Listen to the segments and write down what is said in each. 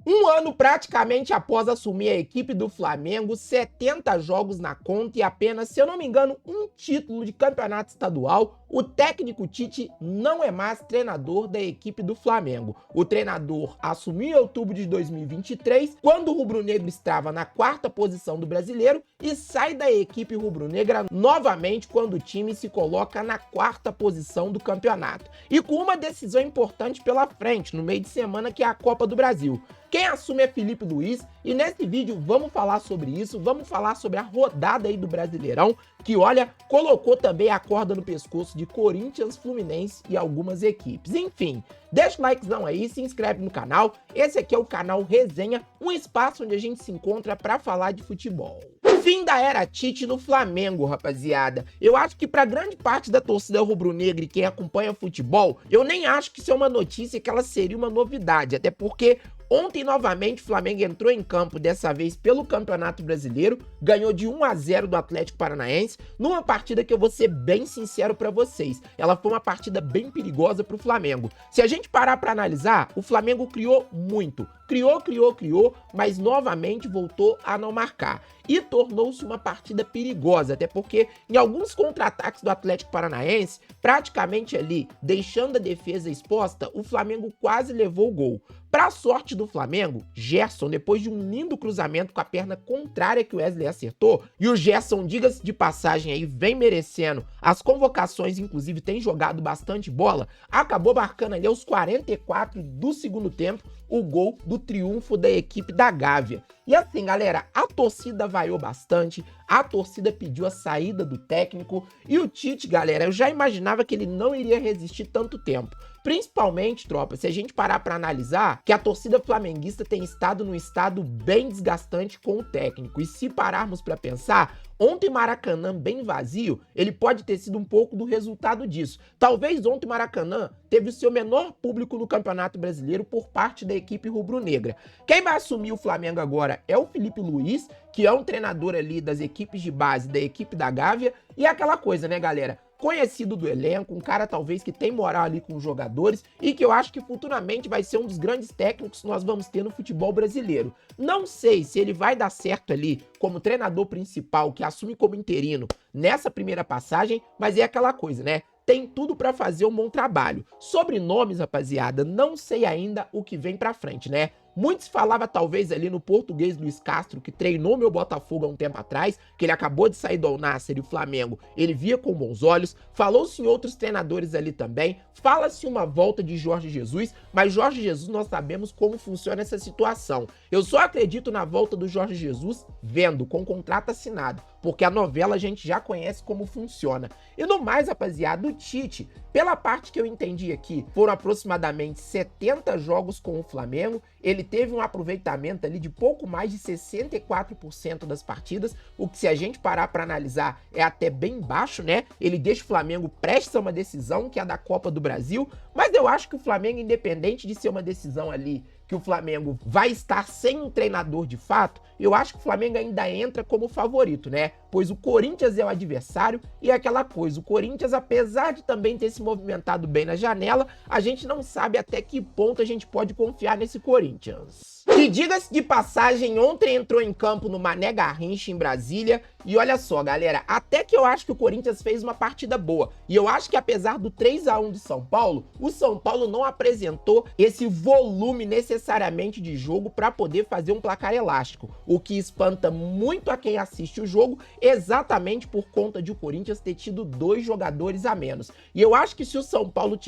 Um ano praticamente após assumir a equipe do Flamengo, 70 jogos na conta e apenas, se eu não me engano, um título de campeonato estadual, o técnico Tite não é mais treinador da equipe do Flamengo. O treinador assumiu em outubro de 2023, quando o rubro-negro estava na 4ª posição do Brasileiro, e sai da equipe rubro-negra novamente quando o time se coloca na 4ª posição do campeonato. E com uma decisão importante pela frente, no meio de semana, que é a Copa do Brasil. Quem assume é Felipe Luiz, e nesse vídeo vamos falar sobre isso, vamos falar sobre a rodada aí do Brasileirão, que olha, colocou também a corda no pescoço de Corinthians, Fluminense e algumas equipes. Enfim, deixa o likezão aí, se inscreve no canal, esse aqui é o canal Resenha, um espaço onde a gente se encontra para falar de futebol. Fim da era Tite no Flamengo, rapaziada. Eu acho que para grande parte da torcida rubro-negra e quem acompanha futebol, eu nem acho que isso é uma notícia que ela seria uma novidade, até porque ontem, novamente, o Flamengo entrou em campo, dessa vez pelo Campeonato Brasileiro, ganhou de 1-0 do Atlético Paranaense, numa partida que eu vou ser bem sincero pra vocês, ela foi uma partida bem perigosa pro Flamengo. Se a gente parar pra analisar, o Flamengo criou muito, criou, mas novamente voltou a não marcar. E tornou-se uma partida perigosa, até porque em alguns contra-ataques do Atlético Paranaense, praticamente ali, deixando a defesa exposta, o Flamengo quase levou o gol. Pra sorte do Flamengo, Gerson, depois de um lindo cruzamento com a perna contrária que o Wesley acertou, e o Gerson, diga-se de passagem aí, vem merecendo as convocações, inclusive tem jogado bastante bola, acabou marcando ali aos 44 do segundo tempo o gol do triunfo da equipe da Gávea. E assim, galera, a torcida vaiou bastante, a torcida pediu a saída do técnico, e o Tite, galera, eu já imaginava que ele não iria resistir tanto tempo. Principalmente, tropa, se a gente parar para analisar que a torcida flamenguista tem estado num estado bem desgastante com o técnico. E se pararmos para pensar, ontem Maracanã bem vazio, ele pode ter sido um pouco do resultado disso. Talvez ontem Maracanã teve o seu menor público no Campeonato Brasileiro por parte da equipe rubro-negra. Quem vai assumir o Flamengo agora é o Felipe Luiz, que é um treinador ali das equipes de base da equipe da Gávea, e é aquela coisa, né, galera? Conhecido do elenco, um cara talvez que tem moral ali com os jogadores e que eu acho que futuramente vai ser um dos grandes técnicos que nós vamos ter no futebol brasileiro. Não sei se ele vai dar certo ali como treinador principal que assume como interino nessa primeira passagem, mas é aquela coisa, né? Tem tudo para fazer um bom trabalho. Sobre nomes, rapaziada, não sei ainda o que vem pra frente, né? Muitos falavam talvez ali no português Luiz Castro, que treinou meu Botafogo há um tempo atrás, que ele acabou de sair do Al Nassr e o Flamengo, ele via com bons olhos. Falou-se em outros treinadores ali também, fala-se uma volta de Jorge Jesus, mas Jorge Jesus nós sabemos como funciona essa situação. Eu só acredito na volta do Jorge Jesus vendo, com contrato assinado, porque a novela a gente já conhece como funciona. E no mais, rapaziada, o Tite, pela parte que eu entendi aqui, foram aproximadamente 70 jogos com o Flamengo, ele teve um aproveitamento ali de pouco mais de 64% das partidas, o que se a gente parar para analisar é até bem baixo, né? Ele deixa o Flamengo prestes a uma decisão, que é a da Copa do Brasil, mas eu acho que o Flamengo, independente de ser uma decisão ali que o Flamengo vai estar sem um treinador de fato, eu acho que o Flamengo ainda entra como favorito, né? Pois o Corinthians é o adversário e é aquela coisa, o Corinthians, apesar de também ter se movimentado bem na janela, a gente não sabe até que ponto a gente pode confiar nesse Corinthians. E diga-se de passagem, ontem entrou em campo no Mané Garrincha, em Brasília, e olha só, galera, até que eu acho que o Corinthians fez uma partida boa, e eu acho que apesar do 3-1 do São Paulo, o São Paulo não apresentou esse volume necessariamente de jogo para poder fazer um placar elástico, o que espanta muito a quem assiste o jogo, exatamente por conta de o Corinthians ter tido 2 jogadores a menos. E eu acho que se o São Paulo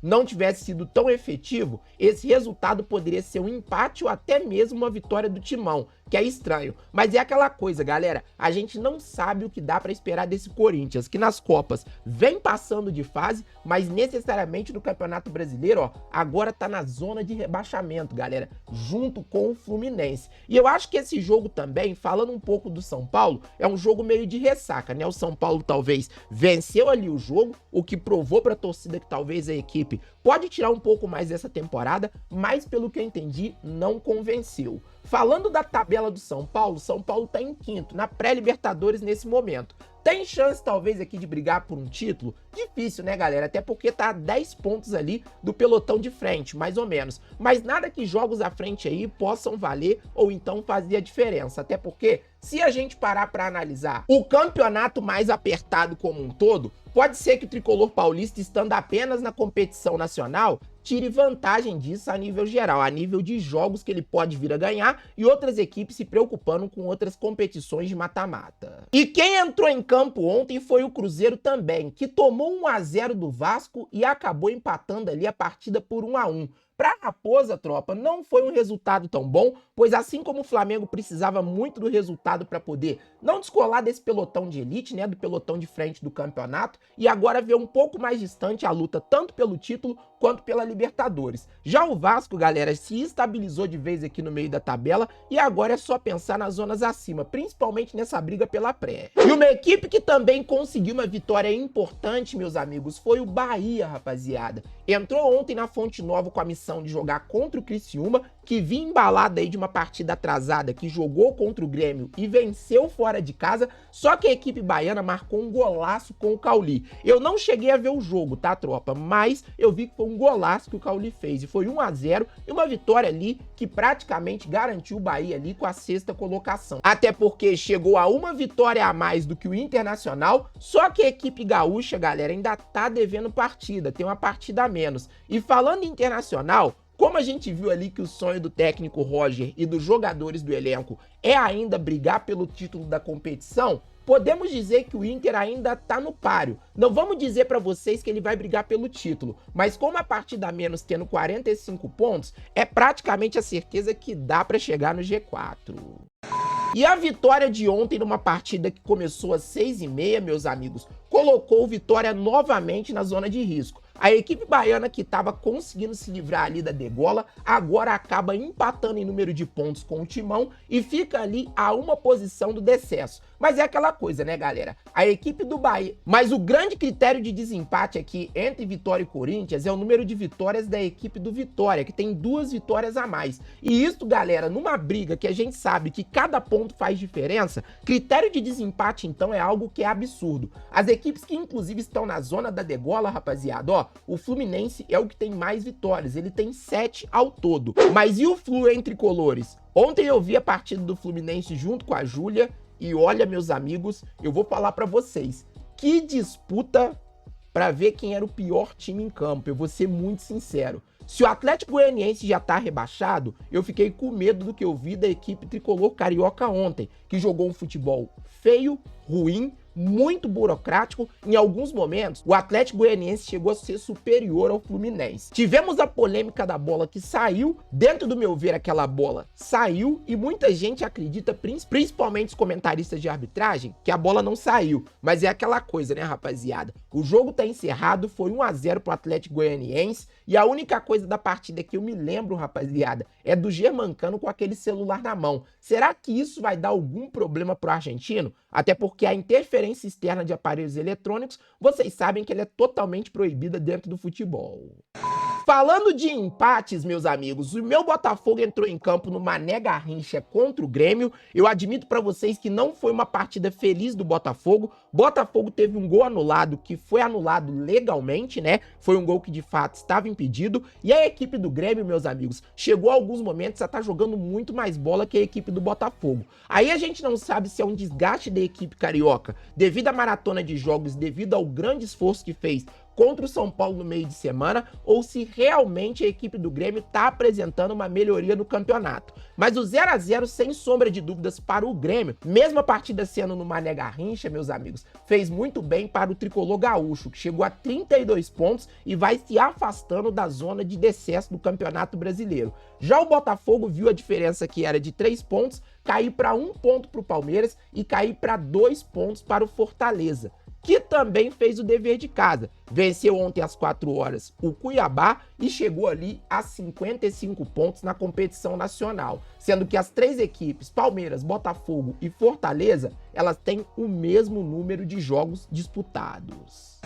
não tivesse sido tão efetivo, esse resultado poderia ser um empate ou até mesmo uma vitória do Timão, que é estranho. Mas é aquela coisa, galera, a gente não sabe o que dá pra esperar desse Corinthians, que nas Copas vem passando de fase, mas necessariamente no Campeonato Brasileiro, ó, agora tá na zona de rebaixamento, galera, junto com o Fluminense. E eu acho que esse jogo também, falando um pouco do São Paulo, é um jogo meio de ressaca, né? O São Paulo talvez venceu ali o jogo, o que provou pra torcida que talvez a equipe pode tirar um pouco mais dessa temporada, mas pelo que eu entendi, não convenceu. Falando da tabela tabela do São Paulo tá em quinto, na pré-Libertadores nesse momento. Tem chance, talvez, aqui de brigar por um título? Difícil, né, galera? Até porque tá a 10 pontos ali do pelotão de frente, mais ou menos. Mas nada que jogos à frente aí possam valer ou então fazer a diferença. Até porque, se a gente parar para analisar o campeonato mais apertado como um todo, pode ser que o tricolor paulista, estando apenas na competição nacional, tire vantagem disso a nível geral, a nível de jogos que ele pode vir a ganhar e outras equipes se preocupando com outras competições de mata-mata. E quem entrou em campo ontem foi o Cruzeiro também, que tomou 1-0 do Vasco e acabou empatando ali a partida por 1-1. Para a Raposa, tropa, não foi um resultado tão bom, pois assim como o Flamengo precisava muito do resultado para poder não descolar desse pelotão de elite, né, do pelotão de frente do campeonato, e agora ver um pouco mais distante a luta tanto pelo título quanto pela Libertadores. Já o Vasco, galera, se estabilizou de vez aqui no meio da tabela e agora é só pensar nas zonas acima, principalmente nessa briga pela pré. E uma equipe que também conseguiu uma vitória importante, meus amigos, foi o Bahia, rapaziada. Entrou ontem na Fonte Nova com a missão de jogar contra o Criciúma, que vinha embalada aí de uma partida atrasada, que jogou contra o Grêmio e venceu fora de casa, só que a equipe baiana marcou um golaço com o Cauli. Eu não cheguei a ver o jogo, tá, tropa? Mas eu vi que foi um golaço que o Cauli fez, e foi 1-0, e uma vitória ali que praticamente garantiu o Bahia ali com a sexta colocação. Até porque chegou a uma vitória a mais do que o Internacional, só que a equipe gaúcha, galera, ainda tá devendo partida, tem uma partida a menos. E falando em Internacional, como a gente viu ali que o sonho do técnico Roger e dos jogadores do elenco é ainda brigar pelo título da competição, podemos dizer que o Inter ainda tá no páreo. Não vamos dizer para vocês que ele vai brigar pelo título, mas como a partida a menos tendo 45 pontos, é praticamente a certeza que dá para chegar no G4. E a vitória de ontem numa partida que começou às 6h30, meus amigos, colocou o Vitória novamente na zona de risco. A equipe baiana que estava conseguindo se livrar ali da degola, agora acaba empatando em número de pontos com o Timão e fica ali a uma posição do decesso. Mas é aquela coisa, né, galera? A equipe do Bahia... Mas o grande critério de desempate aqui entre Vitória e Corinthians é o número de vitórias da equipe do Vitória, que tem 2 vitórias a mais. E isso, galera, numa briga que a gente sabe que cada ponto faz diferença, critério de desempate, então, é algo que é absurdo. As equipes que, inclusive, estão na zona da degola, rapaziada, ó, o Fluminense é o que tem mais vitórias, ele tem 7 ao todo. Mas e o Flu entre colores? Ontem eu vi a partida do Fluminense junto com a Júlia e olha, meus amigos, eu vou falar pra vocês, que disputa pra ver quem era o pior time em campo, eu vou ser muito sincero. Se o Atlético Goianiense já tá rebaixado, eu fiquei com medo do que eu vi da equipe tricolor carioca ontem, que jogou um futebol feio, ruim, muito burocrático. Em alguns momentos, o Atlético Goianiense chegou a ser superior ao Fluminense. Tivemos a polêmica da bola que saiu. Dentro do meu ver, aquela bola saiu e muita gente acredita, principalmente os comentaristas de arbitragem, que a bola não saiu. Mas é aquela coisa, né, rapaziada? O jogo tá encerrado, foi 1-0 pro Atlético Goianiense e a única coisa da partida que eu me lembro, rapaziada, é do Germancano com aquele celular na mão. Será que isso vai dar algum problema pro argentino? Até porque a interferência externa de aparelhos eletrônicos, vocês sabem que ela é totalmente proibida dentro do futebol. Falando de empates, meus amigos, o meu Botafogo entrou em campo no Mané Garrincha contra o Grêmio. Eu admito pra vocês que não foi uma partida feliz do Botafogo. Botafogo teve um gol anulado, que foi anulado legalmente, né? Foi um gol que de fato estava impedido. E a equipe do Grêmio, meus amigos, chegou a alguns momentos a estar jogando muito mais bola que a equipe do Botafogo. Aí a gente não sabe se é um desgaste da equipe carioca devido à maratona de jogos, devido ao grande esforço que fez contra o São Paulo no meio de semana, ou se realmente a equipe do Grêmio está apresentando uma melhoria no campeonato. Mas o 0-0, sem sombra de dúvidas, para o Grêmio, mesmo a partida sendo no Mané Garrincha, meus amigos, fez muito bem para o tricolor gaúcho, que chegou a 32 pontos e vai se afastando da zona de decesso do Campeonato Brasileiro. Já o Botafogo viu a diferença que era de 3 pontos, cair para 1 ponto para o Palmeiras e cair para 2 pontos para o Fortaleza, que também fez o dever de casa. Venceu ontem às 4 horas o Cuiabá e chegou ali a 55 pontos na competição nacional, sendo que as 3 equipes, Palmeiras, Botafogo e Fortaleza, elas têm o mesmo número de jogos disputados.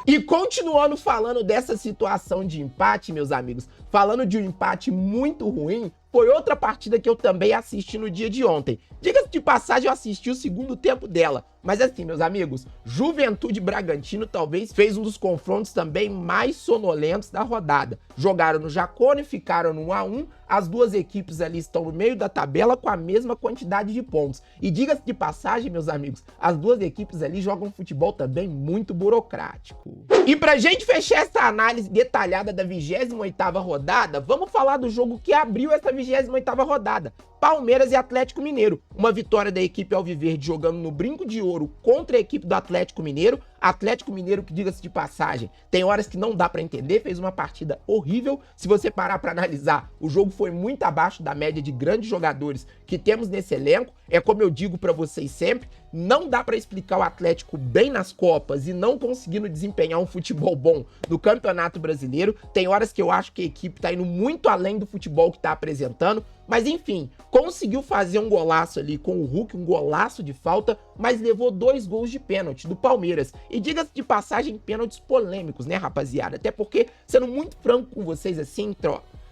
E continuando falando dessa situação de empate, meus amigos, falando de um empate muito ruim, foi outra partida que eu também assisti no dia de ontem. Diga-se de passagem, eu assisti o segundo tempo dela. Mas assim, meus amigos, Juventude e Bragantino talvez fez um dos confrontos também mais sonolentos da rodada. Jogaram no Jacone, ficaram no 1-1, as duas equipes ali estão no meio da tabela com a mesma quantidade de pontos. E diga-se de passagem, meus amigos, as duas equipes ali jogam futebol também muito burocrático. E pra gente fechar essa análise detalhada da 28ª rodada, vamos falar do jogo que abriu essa 28ª rodada. Palmeiras e Atlético Mineiro. Uma vitória da equipe alviverde jogando no brinco de ouro contra a equipe do Atlético Mineiro. Atlético Mineiro, que diga-se de passagem, tem horas que não dá pra entender, fez uma partida horrível. Se você parar pra analisar, o jogo foi muito abaixo da média de grandes jogadores que temos nesse elenco. É como eu digo pra vocês sempre, não dá pra explicar o Atlético bem nas Copas e não conseguindo desempenhar um futebol bom no Campeonato Brasileiro. Tem horas que eu acho que a equipe tá indo muito além do futebol que tá apresentando. Mas enfim, conseguiu fazer um golaço ali com o Hulk, um golaço de falta, mas levou 2 gols de pênalti do Palmeiras. E diga-se de passagem, pênaltis polêmicos, né, rapaziada? Até porque, sendo muito franco com vocês assim,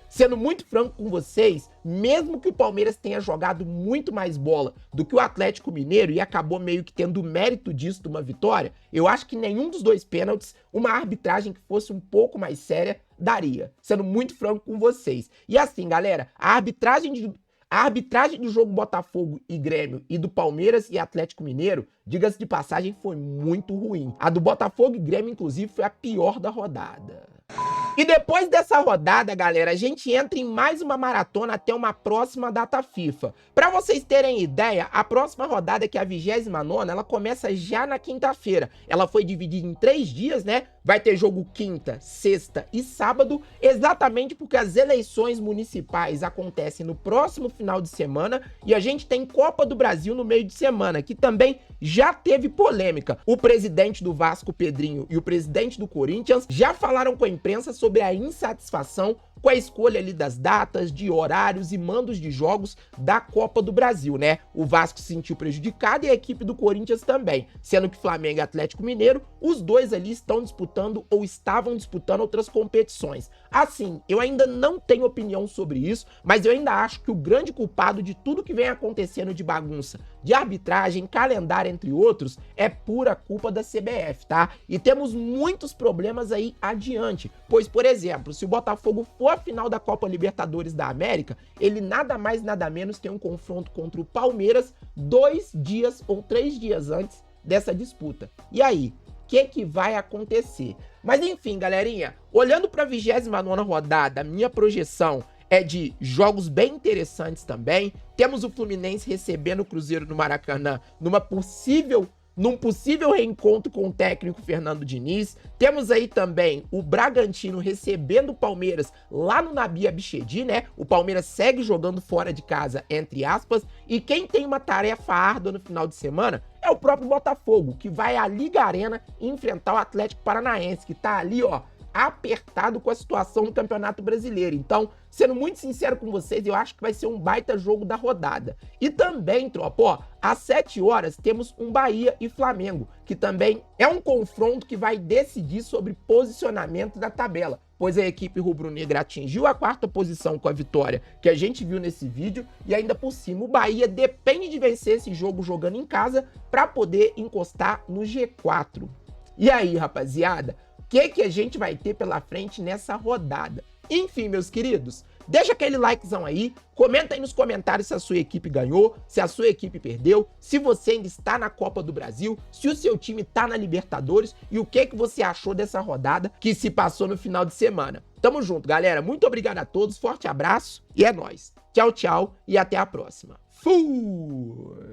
sendo muito franco com vocês, mesmo que o Palmeiras tenha jogado muito mais bola do que o Atlético Mineiro e acabou meio que tendo o mérito disso de uma vitória, eu acho que nenhum dos dois pênaltis, uma arbitragem que fosse um pouco mais séria, daria. Sendo muito franco com vocês. E assim, galera, a arbitragem do jogo Botafogo e Grêmio e do Palmeiras e Atlético Mineiro, diga-se de passagem, foi muito ruim. A do Botafogo e Grêmio, inclusive, foi a pior da rodada. E depois dessa rodada, galera, a gente entra em mais uma maratona até uma próxima data FIFA. Pra vocês terem ideia, a próxima rodada, que é a 29ª, ela começa já na quinta-feira. Ela foi dividida em 3 dias, né? Vai ter jogo quinta, sexta e sábado, exatamente porque as eleições municipais acontecem no próximo final de semana e a gente tem Copa do Brasil no meio de semana, que também já teve polêmica. O presidente do Vasco, Pedrinho, e o presidente do Corinthians já falaram com a imprensa sobre a insatisfação com a escolha ali das datas, de horários e mandos de jogos da Copa do Brasil, né? O Vasco se sentiu prejudicado e a equipe do Corinthians também, sendo que Flamengo e Atlético Mineiro, os dois ali estão disputando ou estavam disputando outras competições. Assim, eu ainda não tenho opinião sobre isso, mas eu ainda acho que o grande culpado de tudo que vem acontecendo de bagunça, de arbitragem, calendário, entre outros, é pura culpa da CBF, tá? E temos muitos problemas aí adiante, pois, por exemplo, se o Botafogo for a final da Copa Libertadores da América, ele nada mais nada menos tem um confronto contra o Palmeiras 2 dias ou 3 dias antes dessa disputa. E aí, o que vai acontecer? Mas enfim, galerinha, olhando para a 29ª rodada, a minha projeção é de jogos bem interessantes também. Temos o Fluminense recebendo o Cruzeiro no Maracanã num possível reencontro com o técnico Fernando Diniz. Temos aí também o Bragantino recebendo o Palmeiras lá no Nabi Abichedi, né? O Palmeiras segue jogando fora de casa, entre aspas. E quem tem uma tarefa árdua no final de semana é o próprio Botafogo, que vai à Liga Arena enfrentar o Atlético Paranaense, que tá ali, ó, apertado com a situação no Campeonato Brasileiro. Então, sendo muito sincero com vocês, eu acho que vai ser um baita jogo da rodada. E também, tropa, ó, às 7 horas temos um Bahia e Flamengo, que também é um confronto que vai decidir sobre posicionamento da tabela, pois a equipe rubro-negra atingiu a 4ª posição com a vitória que a gente viu nesse vídeo, e ainda por cima o Bahia depende de vencer esse jogo jogando em casa para poder encostar no G4. E aí, rapaziada, o que a gente vai ter pela frente nessa rodada? Enfim, meus queridos, deixa aquele likezão aí, comenta aí nos comentários se a sua equipe ganhou, se a sua equipe perdeu, se você ainda está na Copa do Brasil, se o seu time está na Libertadores e o que você achou dessa rodada que se passou no final de semana. Tamo junto, galera. Muito obrigado a todos, forte abraço e é nóis. Tchau, tchau e até a próxima. Fui!